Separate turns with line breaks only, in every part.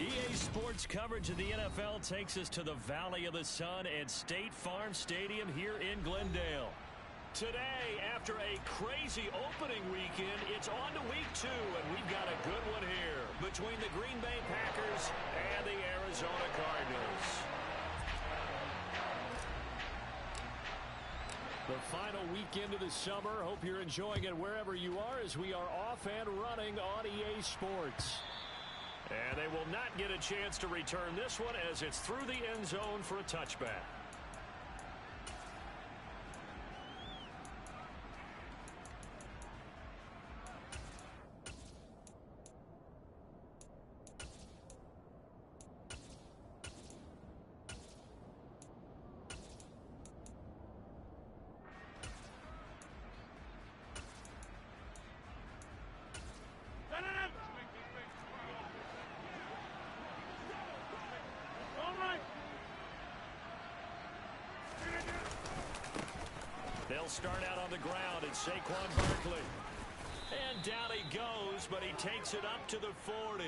EA Sports coverage of the NFL takes us to the Valley of the Sun at State Farm Stadium here in Glendale. Today, after a crazy opening weekend, it's on to week 2, and we've got a good one here between the Green Bay Packers and the Arizona Cardinals. The final weekend of the summer. Hope you're enjoying it wherever you are as we are off and running on EA Sports. And they will not get a chance to return this one as it's through the end zone for a touchback. They'll start out on the ground at Saquon Barkley. And down he goes, but he takes it up to the 40.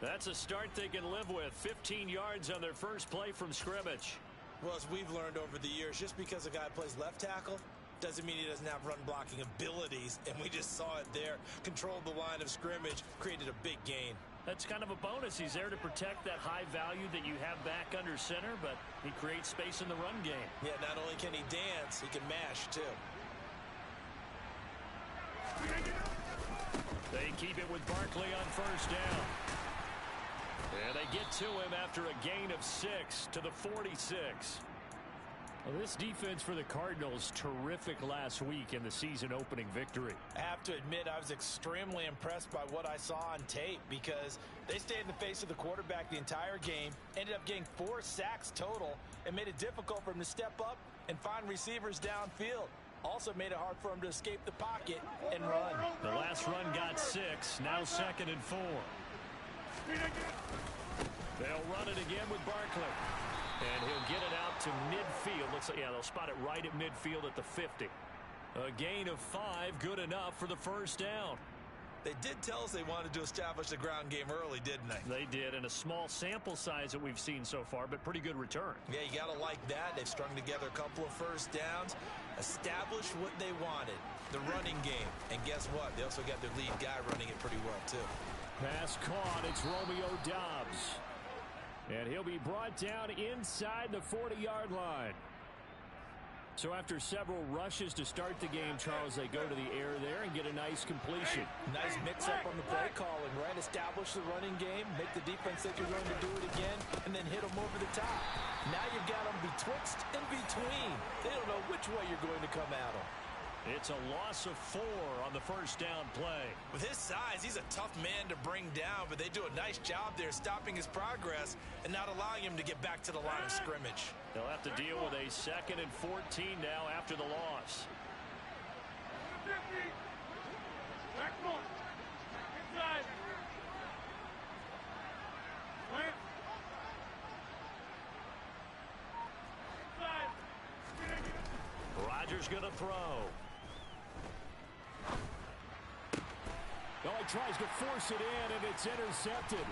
That's a start they can live with. 15 yards on their first play from scrimmage.
Well, as we've learned over the years, just because a guy plays left tackle doesn't mean he doesn't have run blocking abilities. And we just saw it there. Controlled the line of scrimmage, created a big gain.
That's kind of a bonus. He's there to protect that high value that you have back under center, but he creates space in the run game.
Yeah, not only can he dance, he can mash, too.
They keep it with Barkley on first down. And they get to him after a gain of 6 to the 46. Well, this defense for the Cardinals, terrific last week in the season-opening victory.
I have to admit, I was extremely impressed by what I saw on tape because they stayed in the face of the quarterback the entire game, ended up getting 4 sacks total, and made it difficult for him to step up and find receivers downfield. Also made it hard for him to escape the pocket and run.
The last run got 6, now 2nd and 4. They'll run it again with Barkley. And he'll get it out to midfield. Looks like, yeah, they'll spot it right at midfield at the 50. A gain of 5, good enough for the first down.
They did tell us they wanted to establish the ground game early, didn't they?
They did, and a small sample size that we've seen so far, but pretty good return.
Yeah, you got to like that. They've strung together a couple of first downs, established what they wanted, the running game. And guess what? They also got their lead guy running it pretty well, too.
Pass caught. It's Romeo Doubs. And he'll be brought down inside the 40-yard line. So after several rushes to start the game, Charles, they go to the air there and get a nice completion.
Nice mix-up on the play calling, right? Establish the running game, make the defense think you're going to do it again, and then hit them over the top. Now you've got them betwixt and between. They don't know which way you're going to come at them.
It's a loss of 4 on the first down play.
With his size, he's a tough man to bring down, but they do a nice job there stopping his progress and not allowing him to get back to the line of scrimmage. They'll
have to deal with a 2nd and 14 now after the loss. Rodgers going to throw. Oh, he tries to force it in, and it's intercepted.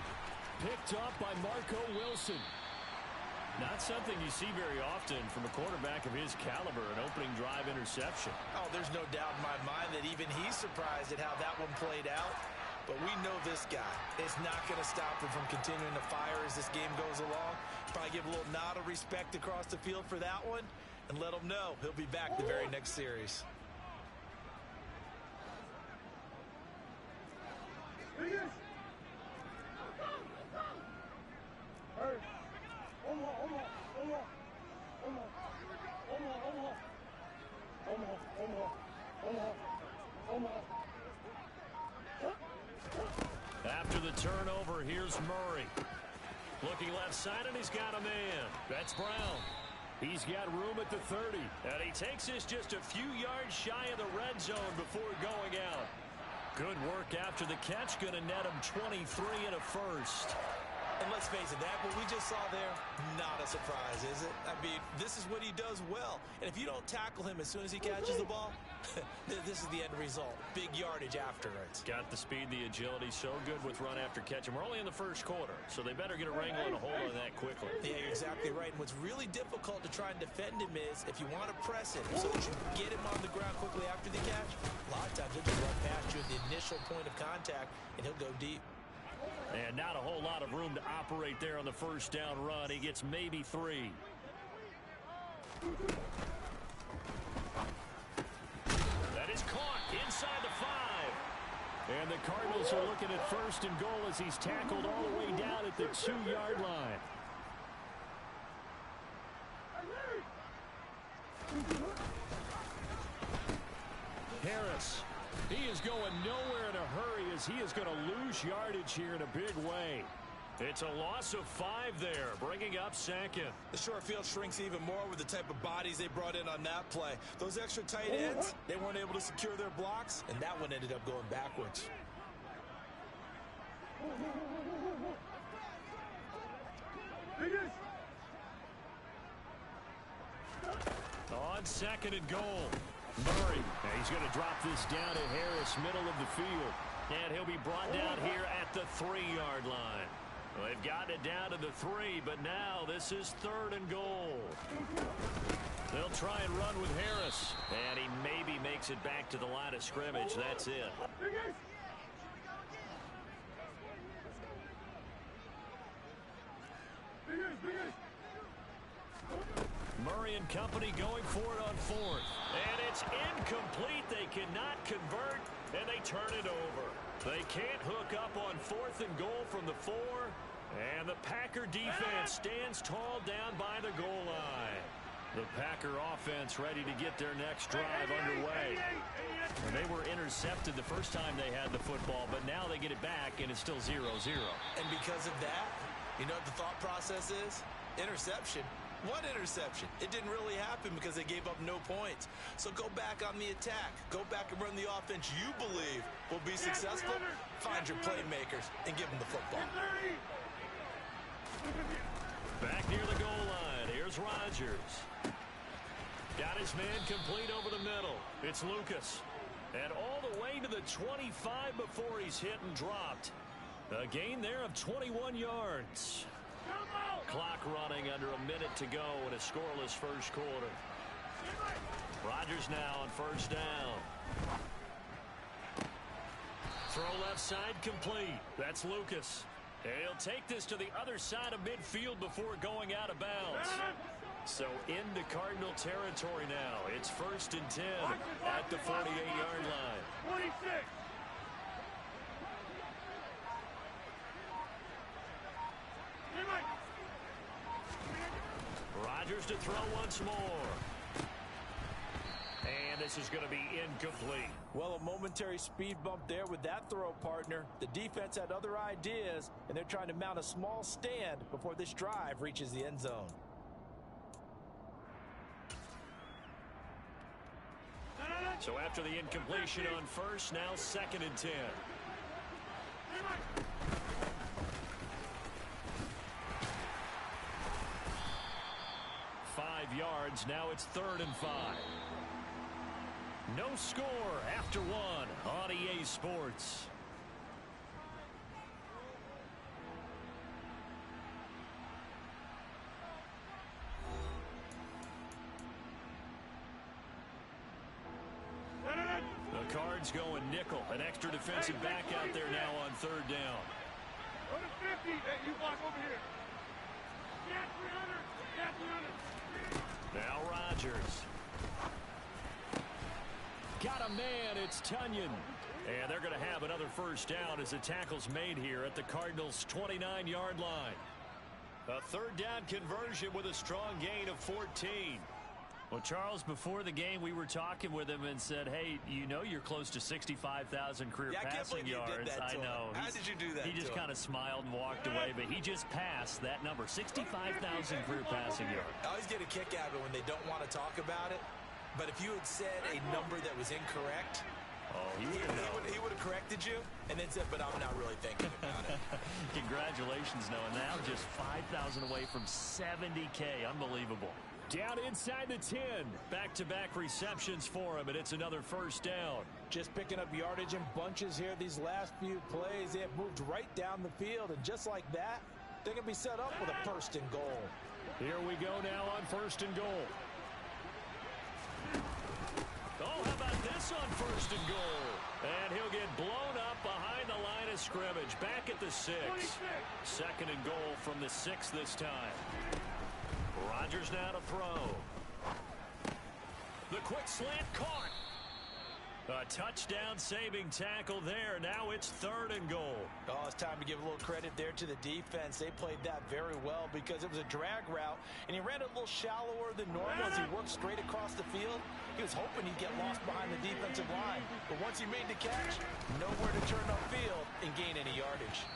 Picked up by Marco Wilson. Not something you see very often from a quarterback of his caliber, an opening drive interception.
Oh, there's no doubt in my mind that even he's surprised at how that one played out. But we know this guy is not going to stop him from continuing to fire as this game goes along. Probably give a little nod of respect across the field for that one and let him know he'll be back the very next series.
After the turnover, here's Murray. Looking left side, and he's got a man. That's Brown. He's got room at the 30. And he takes us just a few yards shy of the red zone before going out. Good work after the catch. Going to net him 23 and a first.
And let's face it, that what we just saw there, not a surprise, is it? I mean, this is what he does well. And if you don't tackle him as soon as he catches the ball, this is the end result. Big yardage after it.
Got the speed, the agility, so good with run after catch. And we're only in the first quarter, so they better get a wrangle and a hold on that quickly.
Yeah, you're exactly right. And what's really difficult to try and defend him is if you want to press it so that you get him on the ground quickly after the catch, a lot of times he'll just run past you at the initial point of contact, and he'll go deep.
And not a whole lot of room to operate there on the first down run. He gets maybe 3. That is caught inside the 5. And the Cardinals are looking at first and goal as he's tackled all the way down at the 2-yard line. Harris. He is going nowhere in a hurry as he is going to lose yardage here in a big way. It's a loss of 5 there, bringing up second.
The short field shrinks even more with the type of bodies they brought in on that play. Those extra tight ends, they weren't able to secure their blocks, and that one ended up going backwards.
On second and goal. Murray, he's going to drop this down to Harris, middle of the field. And he'll be brought down here at the 3-yard line. Well, they've gotten it down to the 3, but now this is 3rd and goal. They'll try and run with Harris. And he maybe makes it back to the line of scrimmage. That's it. Murray and company going for it on 4th. And it's incomplete. They cannot convert, and they turn it over. They can't hook up on 4th and goal from the 4. And the Packer defense stands tall down by the goal line. The Packer offense ready to get their next drive underway. And they were intercepted the first time they had the football, but now they get it back, and it's still 0-0.
And because of that, you know what the thought process is? Interception. What interception? It didn't really happen because they gave up no points. So go back on the attack. Go back and run the offense you believe will be successful. Find your playmakers and give them the football.
Back near the goal line. Here's Rodgers. Got his man complete over the middle. It's Lucas. And all the way to the 25 before he's hit and dropped. A gain there of 21 yards. Clock running under a minute to go in a scoreless first quarter. Rodgers now on first down. Throw left side complete. That's Lucas. And he'll take this to the other side of midfield before going out of bounds. So into Cardinal territory now. It's 1st and 10 at the 48-yard line.
46.
Rodgers to throw once more. And this is going to be incomplete.
Well, a momentary speed bump there with that throw, partner. The defense had other ideas, and they're trying to mount a small stand before this drive reaches the end zone.
So after the incompletion on first, now 2nd and 10. 5 yards. Now it's 3rd and 5. No score after 1 on EA Sports. The Cards going nickel. An extra defensive back out there now on 3rd down.
Go to 50. Hey, you block over here. Get 300. Get 300.
Now Rodgers. Got a man. It's Tunyon. And they're going to have another first down as the tackle's made here at the Cardinals' 29-yard line. A 3rd down conversion with a strong gain of 14. Well, Charles, before the game, we were talking with him and said, hey, you know you're close to 65,000 career passing yards. I know.
How did you do that?
He just kind of smiled and walked away, but he just passed that number, 65,000 career passing yards.
I always get a kick out of it when they don't want to talk about it. But if you had said a number that was incorrect,
Oh,
He would have corrected you and then said, but I'm not really thinking about it.
Congratulations, Noah. Now just 5,000 away from 70K. Unbelievable. Down inside the 10. Back-to-back receptions for him, and it's another first down.
Just picking up yardage in bunches here these last few plays. They have moved right down the field, and just like that, they're going to be set up with a first and goal.
Here we go now on first and goal. Oh, how about this on first and goal? And he'll get blown up behind the line of scrimmage. Back at the 6. Second and goal from the 6 this time. Rodgers now to throw. The quick slant caught. A touchdown saving tackle there. Now it's third and goal.
Oh, it's time to give a little credit there to the defense. They played that very well because it was a drag route, and he ran a little shallower than normal as he worked straight across the field. He was hoping he'd get lost behind the defensive line, but once he made the catch, nowhere to turn upfield and gain any yardage.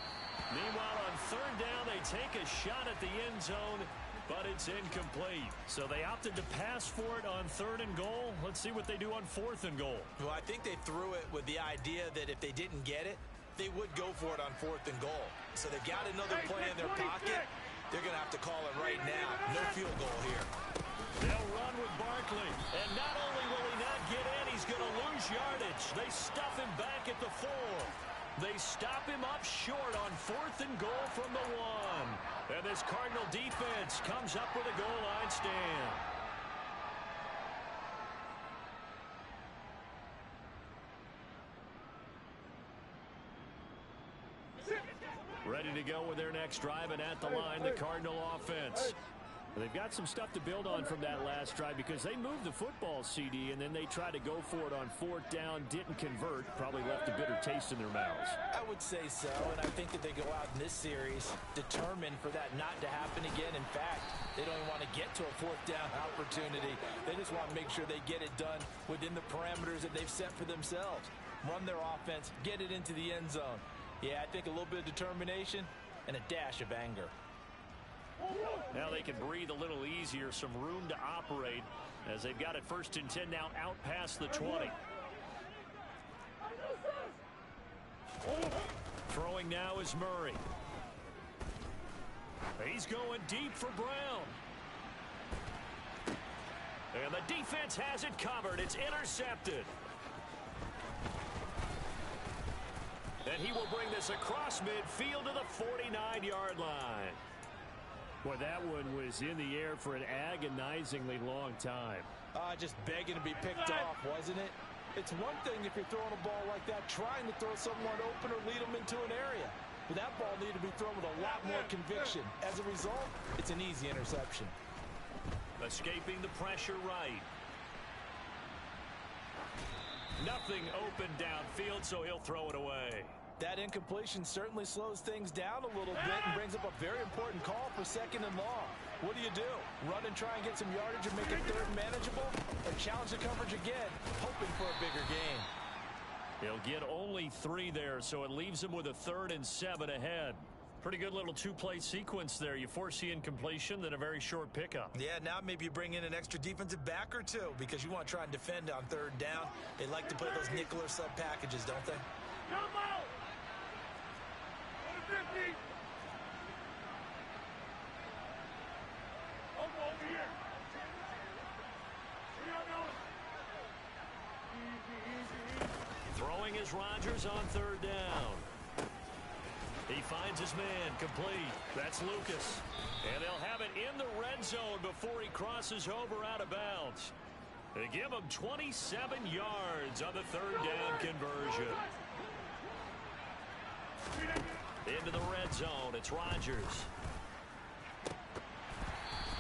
Meanwhile, on third down, they take a shot at the end zone, but it's incomplete. So they opted to pass for it on third and goal. Let's see what they do on fourth and goal.
Well, I think they threw it with the idea that if they didn't get it, they would go for it on fourth and goal. So they've got another play in their pocket. They're going to have to call it right now. No field goal here.
They'll run with Barkley. And not only will he not get in, he's going to lose yardage. They stuff him back at the 4. They stop him up short on fourth and goal from the 1. And this Cardinal defense comes up with a goal line stand. Ready to go with their next drive, and at the line, the Cardinal offense. They've got some stuff to build on from that last drive because they moved the football, CD, and then they tried to go for it on fourth down, didn't convert, probably left a bitter taste in their mouths.
I would say so, and I think that they go out in this series determined for that not to happen again. In fact, they don't even want to get to a fourth down opportunity. They just want to make sure they get it done within the parameters that they've set for themselves. Run their offense, get it into the end zone. Yeah, I think a little bit of determination and a dash of anger.
Now they can breathe a little easier, some room to operate as they've got it first and 10 now out past the 20. Throwing now is Murray. He's going deep for Brown. And the defense has it covered. It's intercepted. And he will bring this across midfield to the 49-yard line. Boy, that one was in the air for an agonizingly long time.
Just begging to be picked off, wasn't it? It's one thing if you're throwing a ball like that, trying to throw someone open or lead them into an area. But that ball needed to be thrown with a lot more conviction. As a result, it's an easy interception.
Escaping the pressure right. Nothing open downfield, so he'll throw it away.
That incompletion certainly slows things down a little bit and brings up a very important call for second and long. What do? Run and try and get some yardage and make it third manageable? Or challenge the coverage again, hoping for a bigger gain?
He'll get only 3 there, so it leaves him with a 3rd and 7 ahead. Pretty good little 2-play sequence there. You force the incompletion, then a very short pickup.
Yeah, now maybe you bring in an extra defensive back or 2 because you want to try and defend on third down. They like to play those nickel or sub packages, don't they?
Come out! 50! Over here! Easy.
Throwing is Rodgers on third down. He finds his man, complete. That's Lucas. And they'll have it in the red zone before he crosses over out of bounds. They give him 27 yards on the third down conversion. Into the red zone, it's Rodgers.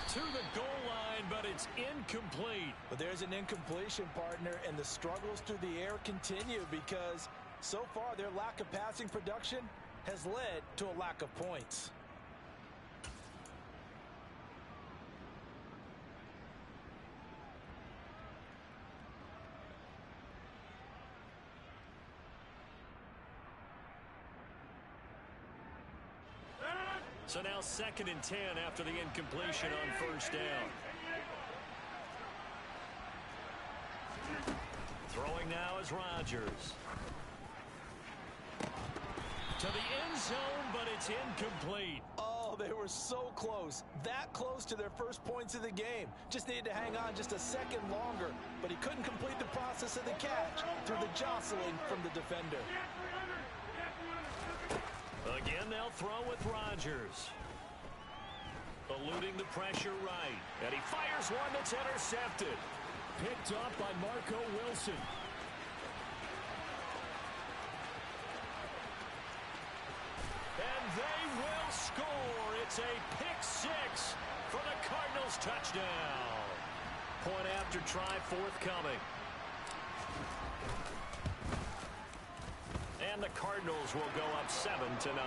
To the goal line, but it's incomplete.
But there's an incompletion, partner, and the struggles through the air continue because so far their lack of passing production has led to a lack of points.
So now 2nd and 10 after the incompletion on first down. Throwing Throwing now is Rodgers. To the end zone, but it's incomplete.
Oh, they were so close. That close to their first points of the game. Just needed to hang on just a second longer, but he couldn't complete the process of the catch through the jostling from the defender.
Again, they'll throw with Rodgers. Eluding the pressure right. And he fires one that's intercepted. Picked up by Marco Wilson. And they will score. It's a pick six for the Cardinals touchdown. Point after try forthcoming. And the Cardinals will go up 7-0.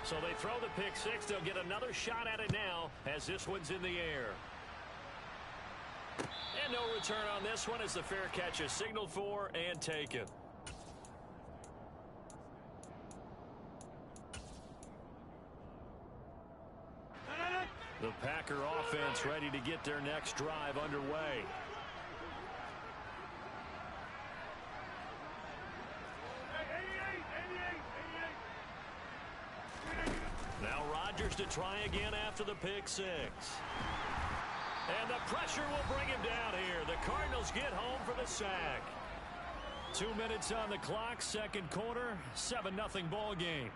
So they throw the pick six. They'll get another shot at it now as this one's in the air. And no return on this one as the fair catch is signaled for and taken. The Packer offense ready to get their next drive underway. Now Rodgers to try again after the pick six. And the pressure will bring him down here. The Cardinals get home for the sack. 2 minutes on the clock, second quarter, 7-0 ball game.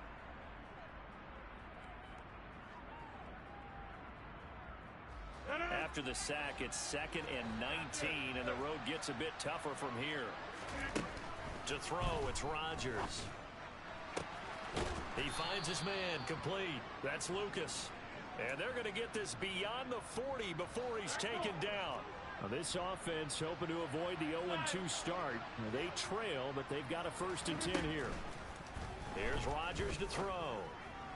After the sack, it's 2nd and 19, and the road gets a bit tougher from here. To throw, it's Rodgers. He finds his man, complete. That's Lucas. And they're going to get this beyond the 40 before he's taken down. Now this offense hoping to avoid the 0-2 start. They trail, but they've got a 1st and 10 here. Here's Rodgers to throw.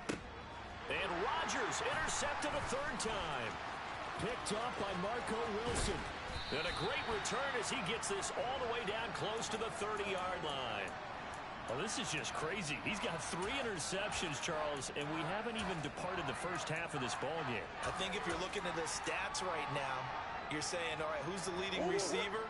And Rodgers intercepted a 3rd time. Picked up by Marco Wilson. And a great return as he gets this all the way down close to the 30-yard line. Well, this is just crazy. He's got 3 interceptions, Charles, and we haven't even departed the first half of this ball game.
I think if you're looking at the stats right now, you're saying, all right, who's the leading receiver?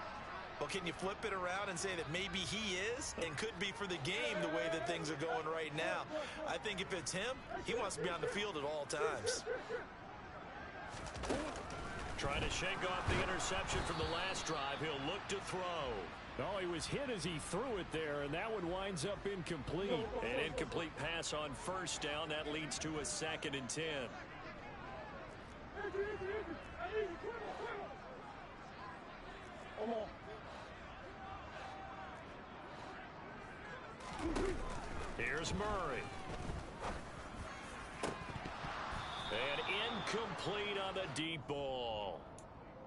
Well, can you flip it around and say that maybe he is and could be for the game the way that things are going right now? I think if it's him, he wants to be on the field at all times.
Trying to shake off the interception from the last drive. He'll look to throw. Oh, he was hit as he threw it there, and that one winds up incomplete. An incomplete pass on 1st down. That leads to a 2nd and 10. Here's Murray. And incomplete on the deep ball.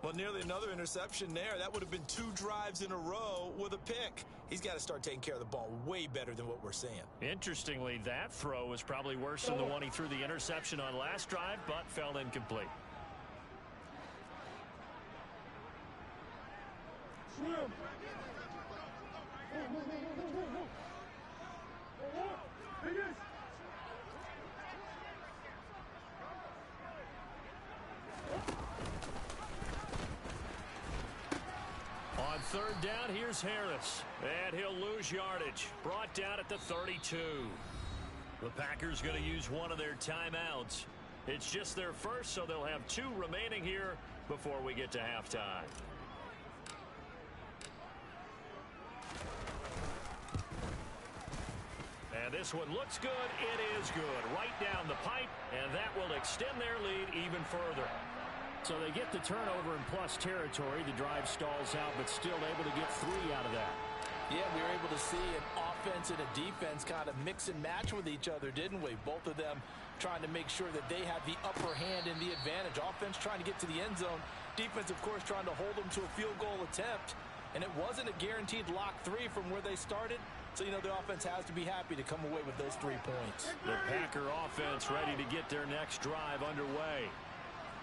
Well, nearly another interception there. That would have been 2 drives in a row with a pick. He's got to start taking care of the ball way better than what we're seeing.
Interestingly, that throw was probably worse than the one he threw the interception on last drive, but fell incomplete. On 3rd down, here's Harris. And he'll lose yardage. Brought down at the 32. The Packers going to use one of their timeouts. It's just their first, so they'll have 2 remaining here before we get to halftime. And this one looks good. It is good. Right down the pipe, and that will extend their lead even further. So they get the turnover in plus territory. The drive stalls out, but still able to get 3 out of that.
Yeah, we were able to see an offense and a defense kind of mix and match with each other, didn't we? Both of them trying to make sure that they have the upper hand and the advantage. Offense trying to get to the end zone. Defense, of course, trying to hold them to a field goal attempt. And it wasn't a guaranteed lock 3 from where they started. So, you know, the offense has to be happy to come away with those 3 points.
The Packer offense ready to get their next drive underway.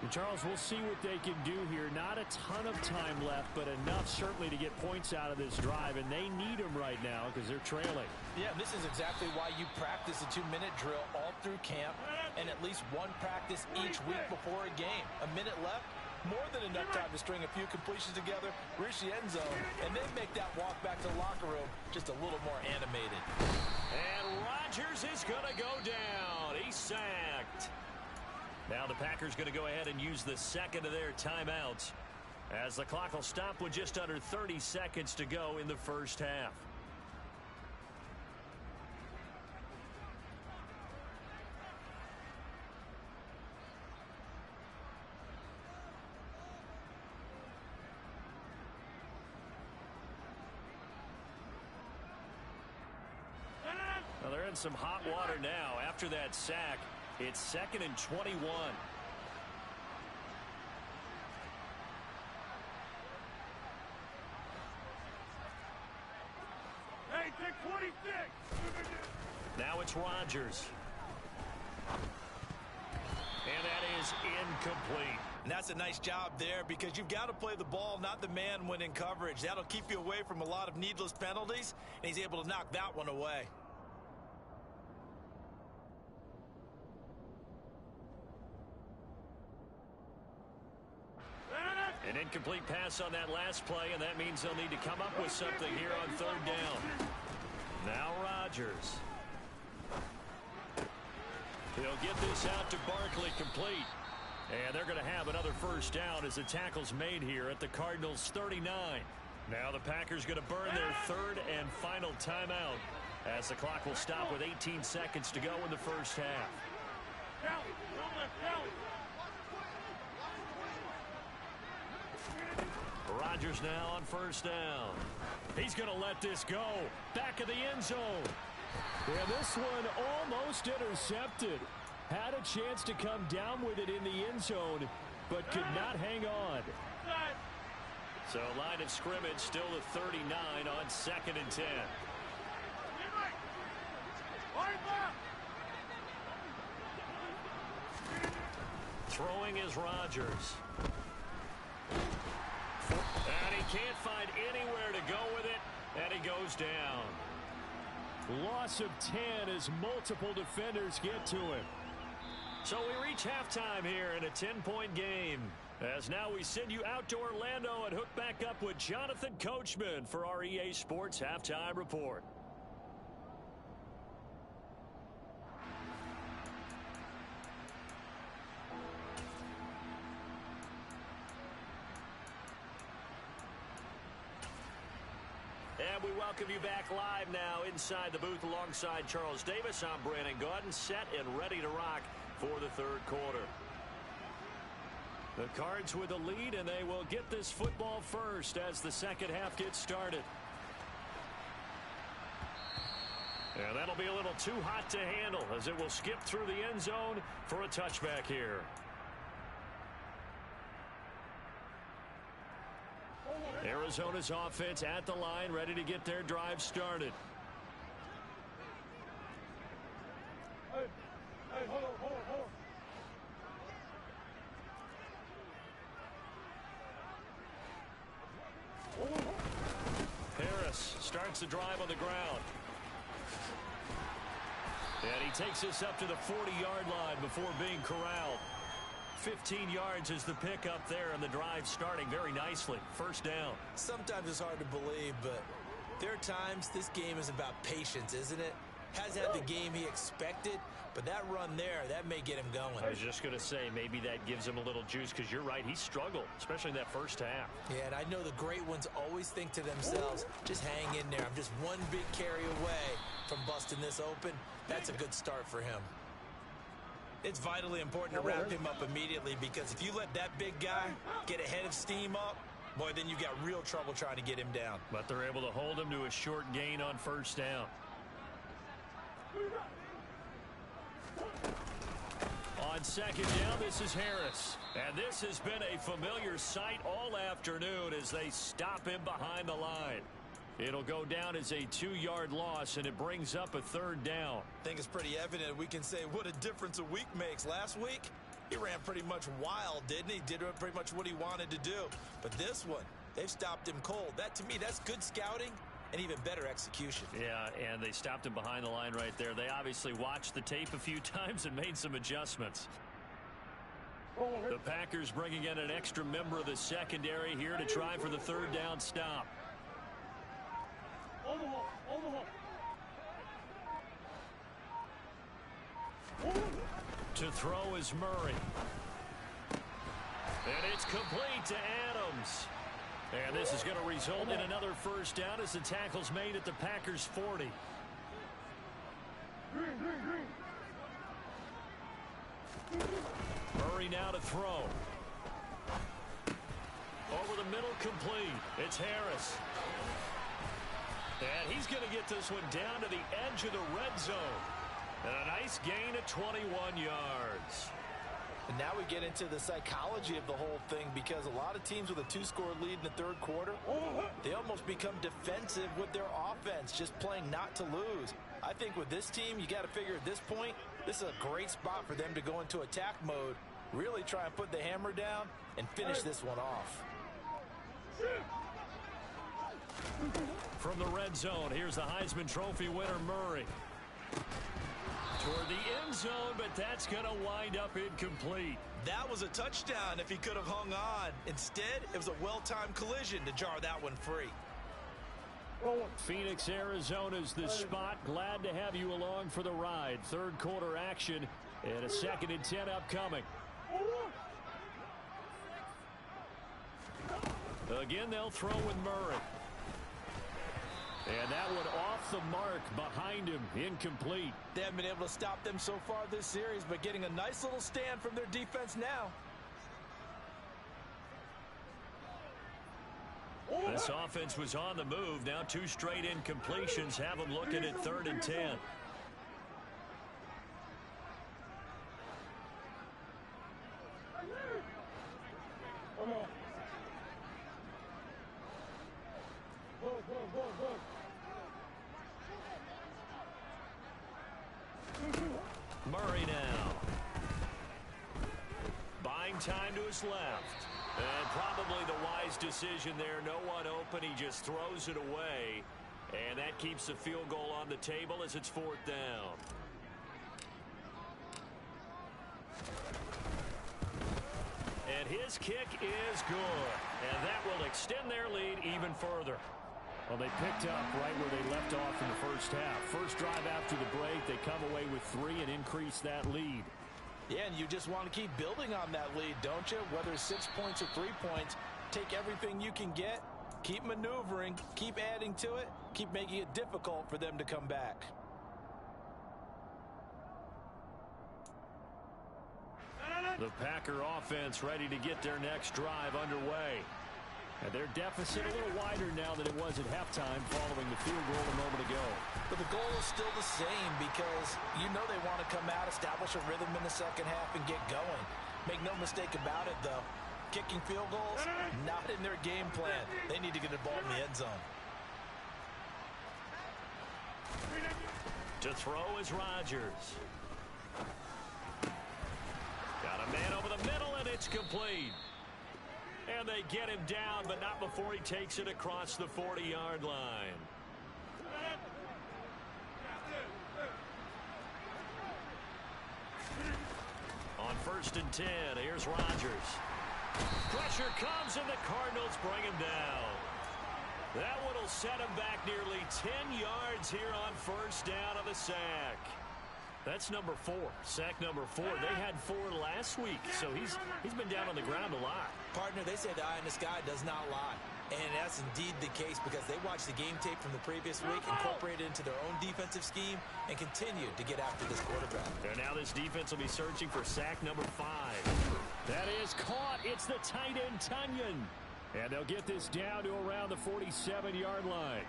And Charles, we'll see what they can do here. Not a ton of time left, but enough certainly to get points out of this drive, and they need them right now because they're trailing.
Yeah, this is exactly why you practice a 2-minute drill all through camp and at least one practice each week before a game. A minute left, more than enough time to string a few completions together, reach the end zone, and then make that walk back to the locker room just a little more animated.
And Rodgers is going to go down. He's sacked. Now the Packers going to go ahead and use the second of their timeouts as the clock will stop with just under 30 seconds to go in the first half. Well, they're in some hot water now after that sack. It's 2nd and 21.
Hey, take 26.
Now it's Rodgers. And that is incomplete.
And that's a nice job there because you've got to play the ball, not the man when in coverage. That'll keep you away from a lot of needless penalties, and he's able to knock that one away.
An incomplete pass on that last play, and that means they'll need to come up with something here on 3rd down. Now Rodgers. He'll get this out to Barkley, complete. And they're going to have another first down as the tackle's made here at the Cardinals' 39. Now the Packers going to burn their 3rd and final timeout as the clock will stop with 18 seconds to go in the first half. Rodgers now on 1st down. He's going to let this go. Back of the end zone. And this one almost intercepted. Had a chance to come down with it in the end zone, but could not hang on. So line of scrimmage still the 39 on 2nd and 10. Throwing is Rodgers. And he can't find anywhere to go with it, and he goes down. Loss of 10 as multiple defenders get to him. So we reach halftime here in a 10-point game. As now we send you out to Orlando and hook back up with Jonathan Coachman for our EA Sports Halftime Report. And we welcome you back live now inside the booth alongside Charles Davis. I'm Brandon Gaudin, set and ready to rock for the 3rd quarter. The Cards with the lead, and they will get this football first as the second half gets started. And that'll be a little too hot to handle as it will skip through the end zone for a touchback here. Arizona's offense at the line, ready to get their drive started.
Hey, hold on.
Harris starts the drive on the ground. And he takes this up to the 40-yard line before being corralled. 15 yards is the pickup there, and the drive starting very nicely. First down.
Sometimes it's hard to believe, but there are times this game is about patience, isn't it? Has had the game he expected, but that run there, that may get him going.
I was just going to say, maybe that gives him a little juice, because you're right, he struggled, especially in that first half.
Yeah, and I know the great ones always think to themselves, just hang in there. I'm just one big carry away from busting this open. That's a good start for him. It's vitally important to wrap him up immediately, because if you let that big guy get a head of steam up, boy, then you've got real trouble trying to get him down.
But they're able to hold him to a short gain on first down. On second down, this is Harris. And this has been a familiar sight all afternoon as they stop him behind the line. It'll go down as a 2-yard loss, and it brings up a third down.
I think it's pretty evident we can say what a difference a week makes. Last week, He ran pretty much wild, didn't he? Did pretty much what he wanted to do. But this one, they've stopped him cold. That, to me, that's good scouting and even better execution.
Yeah, and they stopped him behind the line right there. They obviously watched the tape a few times and made some adjustments. The Packers bringing in an extra member of the secondary here to try for the third down stop. To throw is Murray. And it's complete to Adams. And this is going to result in another first down as the tackle's made at the Packers' 40. Murray now to throw. Over the middle, complete. It's Harris. And he's going to get this one down to the edge of the red zone. And a nice gain of 21 yards.
And now we get into the psychology of the whole thing, because a lot of teams with a two-score lead in the third quarter, they almost become defensive with their offense, just playing not to lose. I think with this team, you got to figure at this point, this is a great spot for them to go into attack mode, really try and put the hammer down and finish this one off.
From the red zone, here's the Heisman Trophy winner, Murray. Toward the end zone, but that's going to wind up incomplete.
That was a touchdown if he could have hung on. Instead, it was a well-timed collision to jar that one free.
Phoenix, Arizona's the spot. Glad to have you along for the ride. Third quarter action and a 2nd and 10 upcoming. Again, they'll throw with Murray. And that one off the mark behind him, incomplete.
They haven't been able to stop them so far this series, but getting a nice little stand from their defense now.
This offense was on the move. Now 2 straight incompletions have them looking at 3rd and 10. Murray now. Buying time to his left. And probably the wise decision there. No one open. He just throws it away. And that keeps the field goal on the table as it's 4th down. And his kick is good. And that will extend their lead even further. Well, they picked up right where they left off in the first half. First drive after the break, they come away with 3 and increase that lead.
Yeah, and you just want to keep building on that lead, don't you? Whether it's 6 points or 3 points, take everything you can get, keep maneuvering, keep adding to it, keep making it difficult for them to come back.
The Packer offense ready to get their next drive underway. And their deficit a little wider now than it was at halftime following the field goal a moment ago.
But the goal is still the same, because you know they want to come out, establish a rhythm in the second half, and get going. Make no mistake about it, though. Kicking field goals, not in their game plan. They need to get the ball in the end zone.
To throw is Rodgers. Got a man over the middle, and it's complete. And they get him down, but not before he takes it across the 40-yard line. On 1st and 10, here's Rodgers. Pressure comes, and the Cardinals bring him down. That one will set him back nearly 10 yards here on 1st down on the sack. That's number 4, sack number 4. They had 4 last week, so he's been down on the ground a lot.
Partner, they say the eye in the sky does not lie. And that's indeed the case, because they watched the game tape from the previous week, incorporated it into their own defensive scheme, and continued to get after this quarterback.
And now this defense will be searching for sack number 5. That is caught. It's the tight end, Tunyon. And they'll get this down to around the 47-yard line.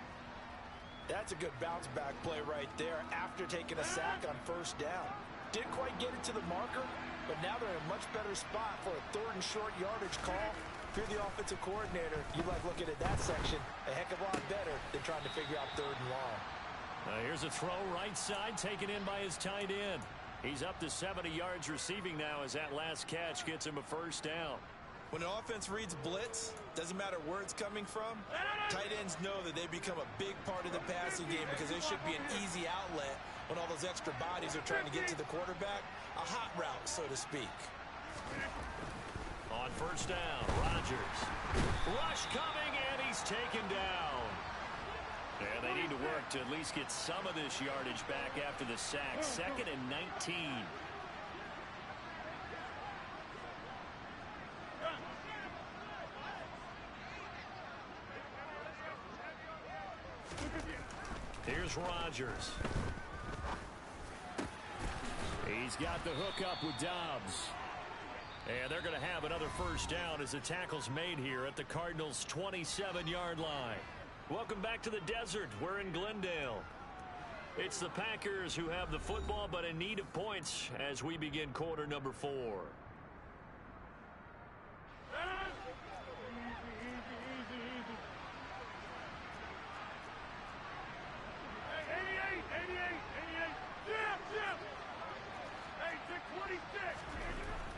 That's a good bounce-back play right there after taking a sack on 1st down. Didn't quite get it to the marker, but now they're in a much better spot for a 3rd and short yardage call. If you're the offensive coordinator, you like looking at that section a heck of a lot better than trying to figure out 3rd and long.
Here's a throw right side taken in by his tight end. He's up to 70 yards receiving now as that last catch gets him a first down.
When an offense reads blitz, doesn't matter where it's coming from, tight ends know that they become a big part of the passing game because there should be an easy outlet when all those extra bodies are trying to get to the quarterback. A hot route, so to speak.
On first down, Rodgers. Rush coming, and he's taken down. And they need to work to at least get some of this yardage back after the sack. 2nd and 19. Here's Rodgers. He's got the hook up with Dobbs. And they're going to have another first down as the tackle's made here at the Cardinals' 27-yard line. Welcome back to the desert. We're in Glendale. It's the Packers who have the football but in need of points as we begin quarter number 4.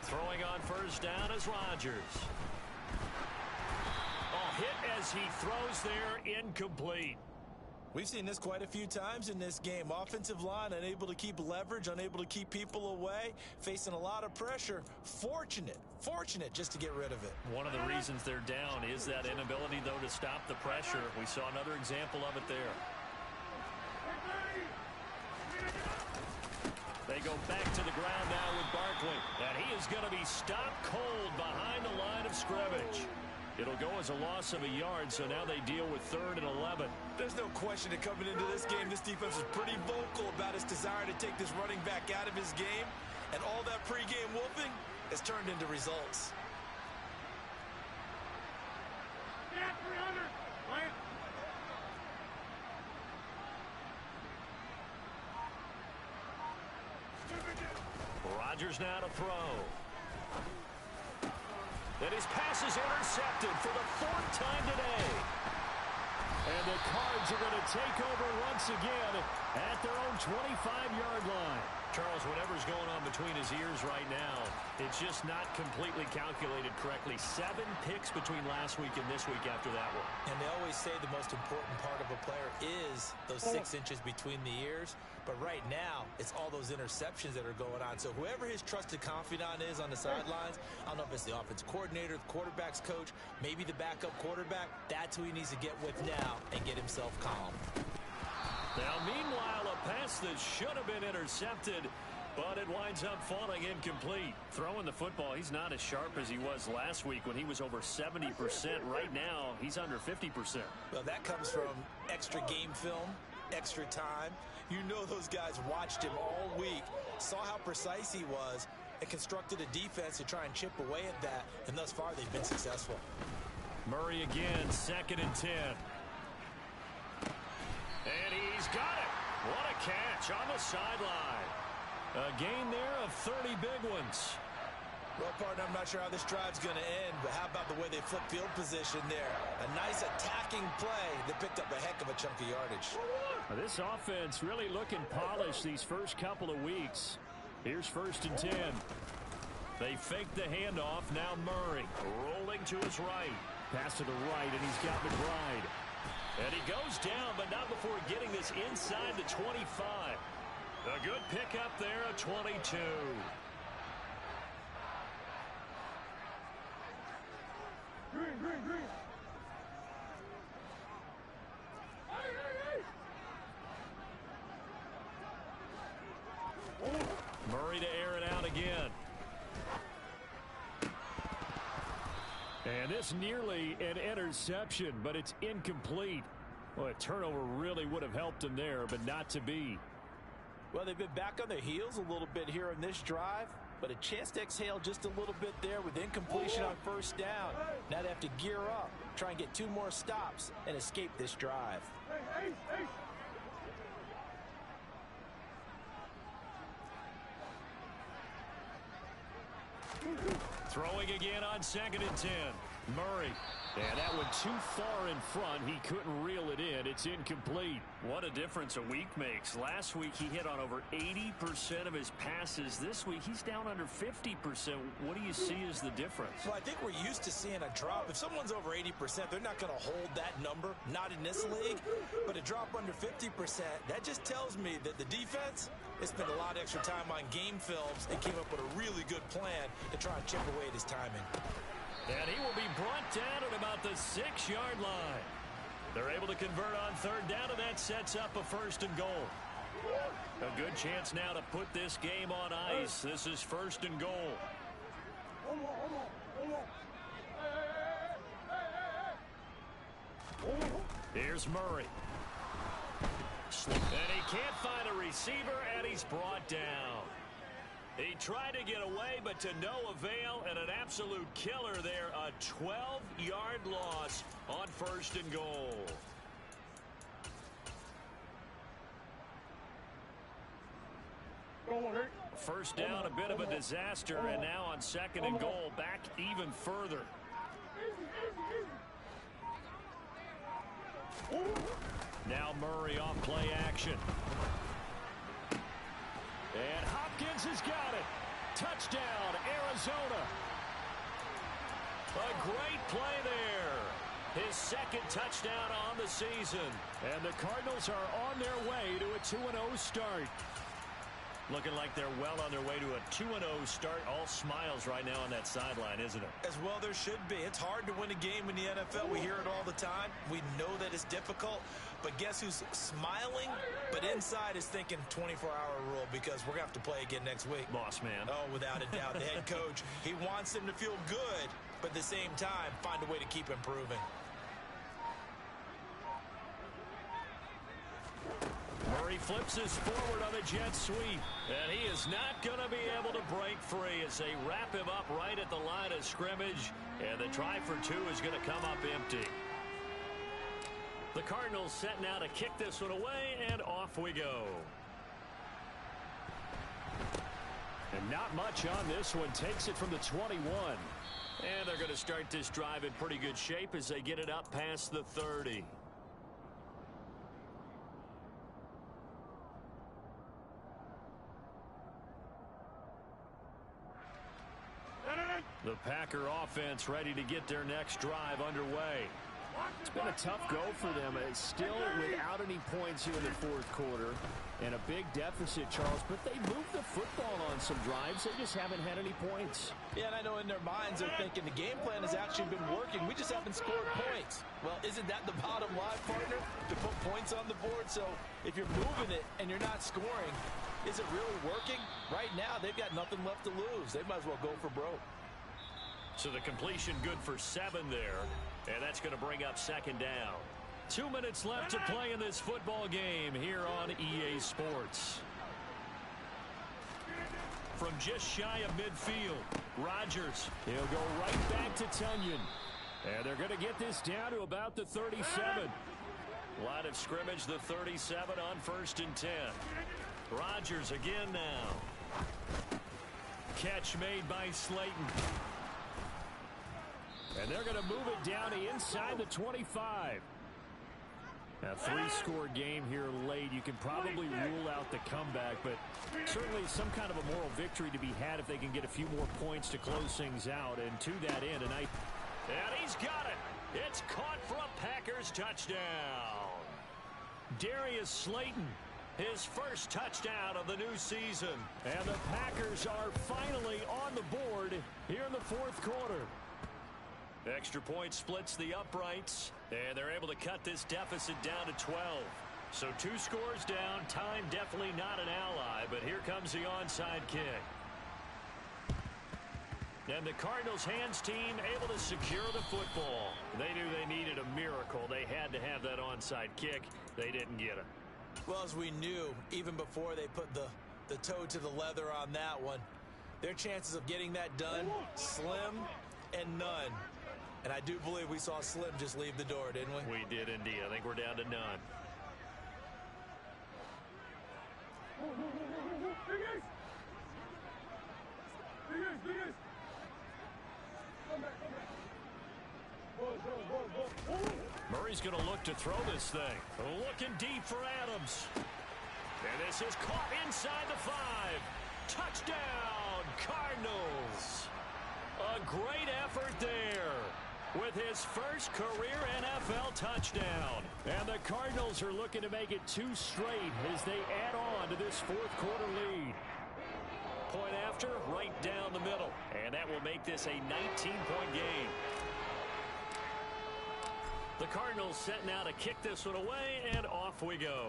Throwing on first down is Rodgers. Hit as he throws there, incomplete.
We've seen this quite a few times in this game. Offensive line unable to keep leverage, unable to keep people away, facing a lot of pressure. Fortunate just to get rid of it. One of the reasons they're down is that inability, though, to stop the pressure. We saw another example of it there. They go back to the ground now with Barkley, and he is going to be stopped cold behind the line of scrimmage. It'll go as a loss of a yard, so now they deal with 3rd and 11. There's no question that coming into this game, this defense was pretty vocal about its desire to take this running back out of his game, and all that pregame whooping has turned into results.
Yeah, 300. Plant.
Rodgers now to throw. And his pass is intercepted for the 4th time today. And the Cards are going to take over once again at their own 25-yard line. Charles, whatever's going on between his ears right now, it's just not completely calculated correctly. 7 picks between last week and this week after that one.
And they always say the most important part of a player is those 6 inches between the ears. But right now, it's all those interceptions that are going on. So whoever his trusted confidant is on the sidelines, I don't know if it's the offense coordinator, the quarterback's coach, maybe the backup quarterback, that's who he needs to get with now and get himself calm.
Now, meanwhile, a pass that should have been intercepted, but it winds up falling incomplete. Throwing the football, he's not as sharp as he was last week when he was over 70%. Right now, he's under 50%.
Well, that comes from extra game film, extra time. You know those guys watched him all week, saw how precise he was, and constructed a defense to try and chip away at that, and thus far they've been successful.
Murray again, 2nd and 10. And he's got it. What a catch on the sideline. A gain there of 30 big ones.
Well, partner, I'm not sure how this drive's going to end, but how about the way they flip field position there? A nice attacking play that picked up a heck of a chunk of yardage.
This offense really looking polished these first couple of weeks. Here's 1st and 10. They fake the handoff. Now Murray rolling to his right. Pass to the right, and he's got McBride. And he goes down, but not before getting this inside the 25. A good pickup there, a 22.
Green.
Murray to air it out again. And this nearly an interception, but it's incomplete. Well, a turnover really would have helped him there, but not to be.
Well, they've been back on their heels a little bit here on this drive, but a chance to exhale just a little bit there with incompletion on 1st down. Now they have to gear up, try and get 2 more stops, and escape this drive.
Hey.
Throwing again on 2nd and 10. Murray. And that one too far in front. He couldn't reel it in. It's incomplete. What a difference a week makes. Last week he hit on over 80% of his passes. This week he's down under 50%. What do you see as the difference?
Well, I think we're used to seeing a drop. If someone's over 80%, they're not going to hold that number. Not in this league. But a drop under 50%, that just tells me that the defense has spent a lot of extra time on game films and came up with a really good plan to try and chip away at his timing.
And he will be brought down at about the 6-yard line. They're able to convert on third down, and that sets up a 1st and goal. A good chance now to put this game on ice. This is 1st and goal. Here's Murray. And he can't find a receiver, and he's brought down. He tried to get away, but to no avail, and an absolute killer there. A 12-yard loss on 1st and goal. First down, a bit of a disaster, and now on 2nd and goal, back even further. Now Murray off play action. And Hopkins has got it. Touchdown, Arizona. A great play there. His 2nd touchdown on the season. And the Cardinals are on their way to a 2-0 start. Looking like they're well on their way to a 2-0 start. All smiles right now on that sideline, isn't it?
As well there should be. It's hard to win a game in the NFL. We hear it all the time. We know that it's difficult. But guess who's smiling, but inside is thinking 24-hour rule, because we're going to have to play again next week.
Boss man.
Oh, without a doubt. The head coach, he wants them to feel good, but at the same time, find a way to keep improving.
Murray flips his forward on the jet sweep. And he is not going to be able to break free as they wrap him up right at the line of scrimmage. And the try for 2 is going to come up empty. The Cardinals set now to kick this one away, and off we go. And not much on this one. Takes it from the 21. And they're going to start this drive in pretty good shape as they get it up past the 30. The Packer offense ready to get their next drive underway.
It's been a tough go for them. It's still without any points here in the 4th quarter. And a big deficit, Charles. But they moved the football on some drives. They just haven't had any points.
Yeah, and I know in their minds they're thinking the game plan has actually been working. We just haven't scored points. Well, isn't that the bottom line, partner? To put points on the board. So if you're moving it and you're not scoring, is it really working? Right now, they've got nothing left to lose. They might as well go for broke.
So the completion good for 7 there. And that's going to bring up 2nd down. 2 minutes left to play in this football game here on EA Sports. From just shy of midfield, Rodgers. He'll go right back to Tunyon. And they're going to get this down to about the 37. Line of scrimmage, the 37 on 1st and 10. Rodgers again now. Catch made by Slayton. And they're going to move it down to inside the 25. A 3-score game here late. You can probably rule out the comeback, but certainly some kind of a moral victory to be had if they can get a few more points to close things out. And to that end, and he's got it. It's caught for a Packers touchdown. Darius Slayton, his first touchdown of the new season. And the Packers are finally on the board here in the 4th quarter. Extra point splits the uprights, and they're able to cut this deficit down to 12. So 2 scores down. Time definitely not an ally, but here comes the onside kick. And the Cardinals' hands team able to secure the football. They knew they needed a miracle. They had to have that onside kick. They didn't get it.
Well, as we knew, even before they put the toe to the leather on that one, their chances of getting that done, slim and none. And I do believe we saw Slim just leave the door, didn't we?
We did indeed. I think we're down to none. Murray's going to look to throw this thing. Looking deep for Adams. And this is caught inside the 5. Touchdown, Cardinals. A great effort there with his first career NFL touchdown. And the Cardinals are looking to make it 2 straight as they add on to this fourth quarter lead. Point after, right down the middle. And that will make this a 19-point game. The Cardinals set now to kick this one away, and off we go.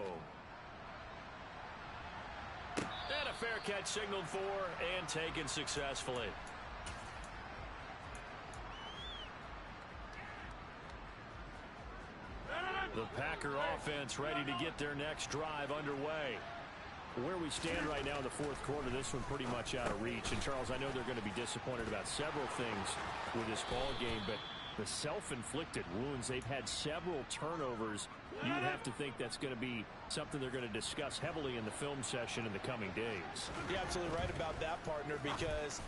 And a fair catch signaled for and taken successfully. The Packer offense ready to get their next drive underway. Where we stand right now in the fourth quarter, this one pretty much out of reach. And, Charles, I know they're going to be disappointed about several things with this ball game, but the self-inflicted wounds, they've had several turnovers. You'd have to think that's going to be something they're going to discuss heavily in the film session in the coming days.
You're absolutely right about that, partner, because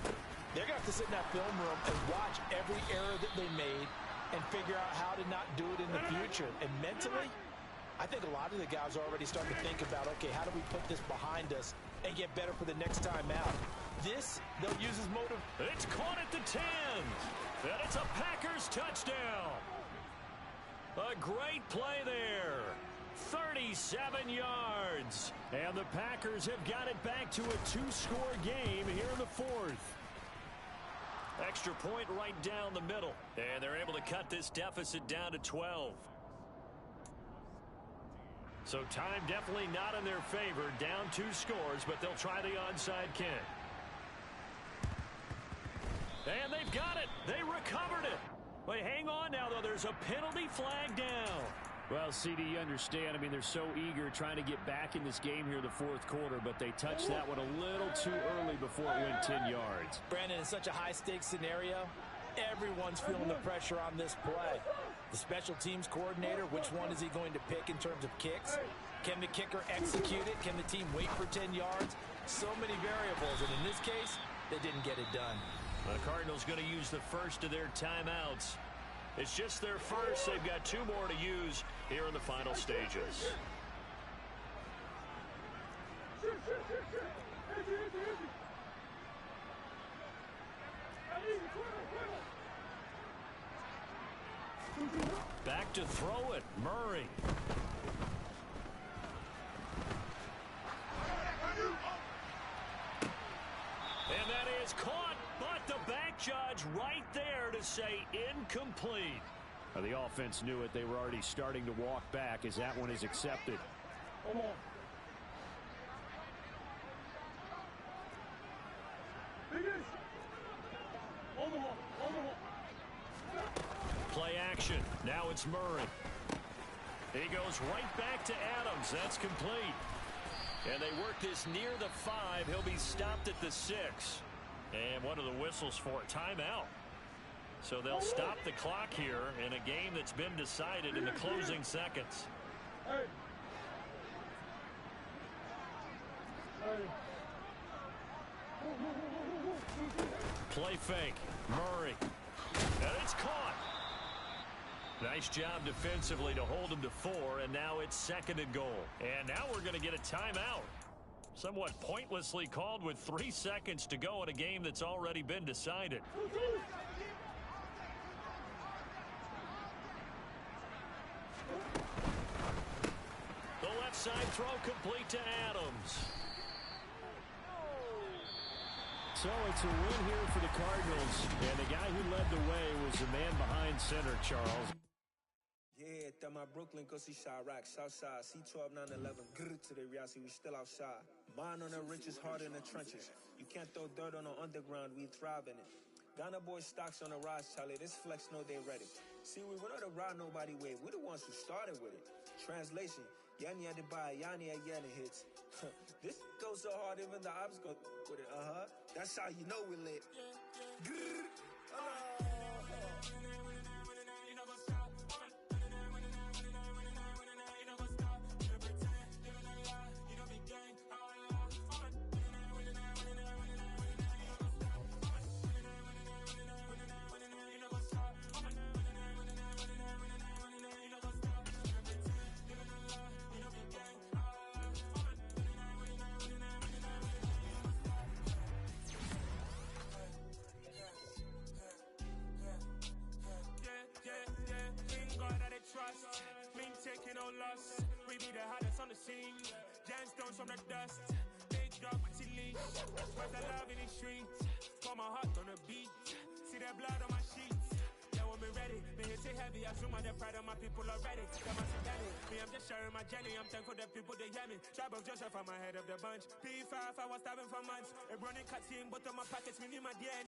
they're going to have to sit in that film room and watch every error that they made and figure out how to not do it in the future. And mentally, I think a lot of the guys are already starting to think about, okay, how do we put this behind us and get better for the next time out? This, they'll use as motive.
It's caught at the 10. And it's a Packers touchdown. A great play there. 37 yards. And the Packers have got it back to a 2-score game here in the fourth. Extra point right down the middle. And they're able to cut this deficit down to 12. So time definitely not in their favor. Down 2 scores, but they'll try the onside kick. And they've got it. They recovered it. Wait, hang on now, though. There's a penalty flag down.
Well, CD, you understand. I mean, they're so eager trying to get back in this game here in the fourth quarter, but they touched that one a little too early before it went 10 yards.
Brandon, in such a high-stakes scenario, everyone's feeling the pressure on this play. The special teams coordinator, which one is he going to pick in terms of kicks? Can the kicker execute it? Can the team wait for 10 yards? So many variables, and in this case, they didn't get it done.
The Cardinals going to use the first of their timeouts. It's just their first. They've got 2 more to use here in the final stages. Back to throw it, Murray. And that is caught, but the back judge right there to say incomplete.
The offense knew it. They were already starting to walk back as that one is accepted.
Play action. Now it's Murray. He goes right back to Adams. That's complete. And they work this near the 5. He'll be stopped at the 6. And one of the whistles for a timeout. So they'll stop the clock here in a game that's been decided in the closing seconds. Play fake. Murray. And it's caught. Nice job defensively to hold him to 4, and now it's 2nd and goal. And now we're going to get a timeout. Somewhat pointlessly called with 3 seconds to go in a game that's already been decided. The left side throw complete to Adams.
So it's a win here for the Cardinals, and the guy who led the way was the man behind center, Charles.
Yeah, that my Brooklyn, go see Chirac, Southside, C12, 911, grrr to the reality, we still outside. Mine on the riches, hard in the trenches. You can't throw dirt on the underground, we thrive in it. Ghana boys stocks on the rise, Charlie, this flex know they ready. See, we went on to ride nobody way, we the ones who started with it. Translation, Yanni had to buy, Yanni had Yanni hits. This goes so hard, even the ops go with it, That's how you know we lit. Grrr,
be the hottest on the scene. Gemstones from the dust. Big dog, leash. Where's the love in the streets? Pour my heart on the beat. See that blood on my sheets. Yeah, when me ready, me hit it heavy. I assume I'm the pride of my people already. That must have me, I'm just sharing my journey. I'm thankful that people they hear me. Tribe of Joseph, I'm ahead of the bunch. P5, I was starving for months. A running cutscene, but on my pockets, me need my DNA.